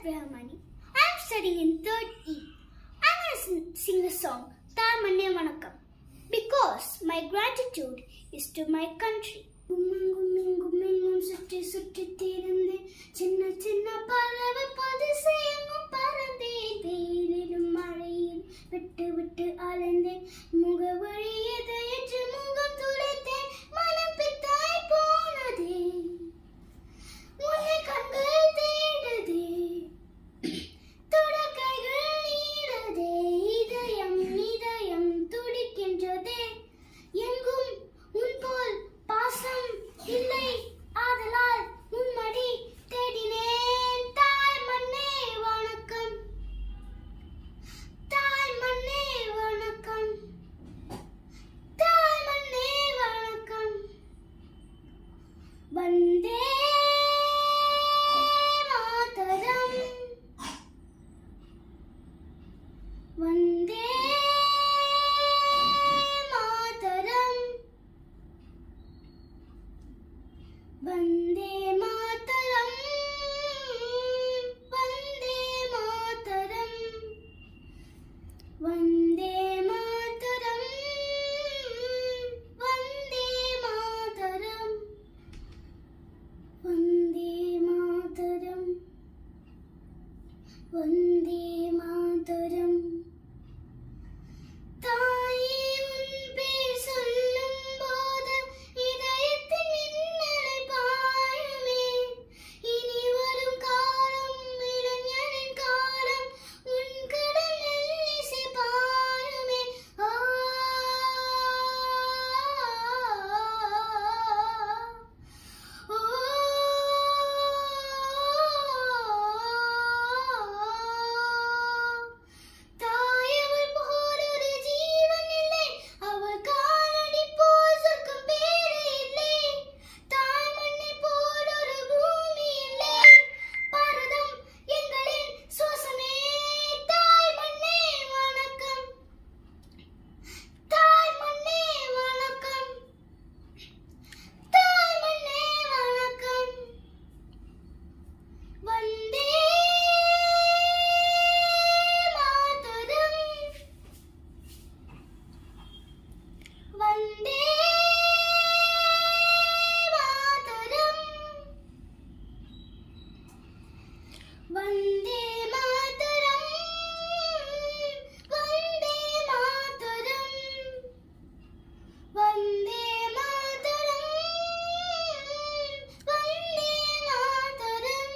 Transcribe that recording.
Rahmani. I'm studying in 3rd E. I'm going to sing the song Thamanne Vanakkam because my gratitude is to my country. சுற்றி சுற்றி தீர்ந்து சின்ன சின்ன பறவை பதிசையெங்கும் பறந்தேன் வெயிலிலும் மழையில் விட்டு விட்டு அலைந்தேன் முகவழி எதையற்று முகம் துளைத்தேன் மனம் பித்தாய் போனதே உன்னை கண்கள் தேடுதே தொடக்கைகள் நீளதே இதயம் இதயம் துடிக்கின்றதே எங்கும் உன் போல் பாசம் இல்லை ஆதலால் உன்மடி தேடினேன் தாய் மண்ணே வணக்கம் தாய் மண்ணே வணக்கம் தாய் மண்ணே வணக்கம் வந்தே மாதரம் வந்தே மாதரம் வந்தே மாதரம் வந்தே மாதரம் வந்தே மாதரம் வந்தே மாதரம் வந்தே மாதரம் வந்தே மாதரம் தாயே உன் பேர் சொல்லும் போது இதயத்தின் மின்னலை பாயுமே இனி வரும் காலம் இளைஞனின் காலம் உன் கடல் நெல்லிசை பாயுமே தாயவள் போல் ஒரு ஜீவன் இல்லை அவள் காலடி போல் சொர்க்கம் பேரு இல்லை தாய் மண்ணை போல் ஒரு பூமி இல்லை பாரதம் எங்களின் சுவாசமே தாய் மண்ணே வணக்கம் தாய் மண்ணே வணக்கம் தாய் மண்ணே வணக்கம் வந்தே மாதரம் வந்தே மாதரம் வந்தே மாதரம் வந்தே மாதரம் வந்தே மாதரம் வந்தே மாதரம்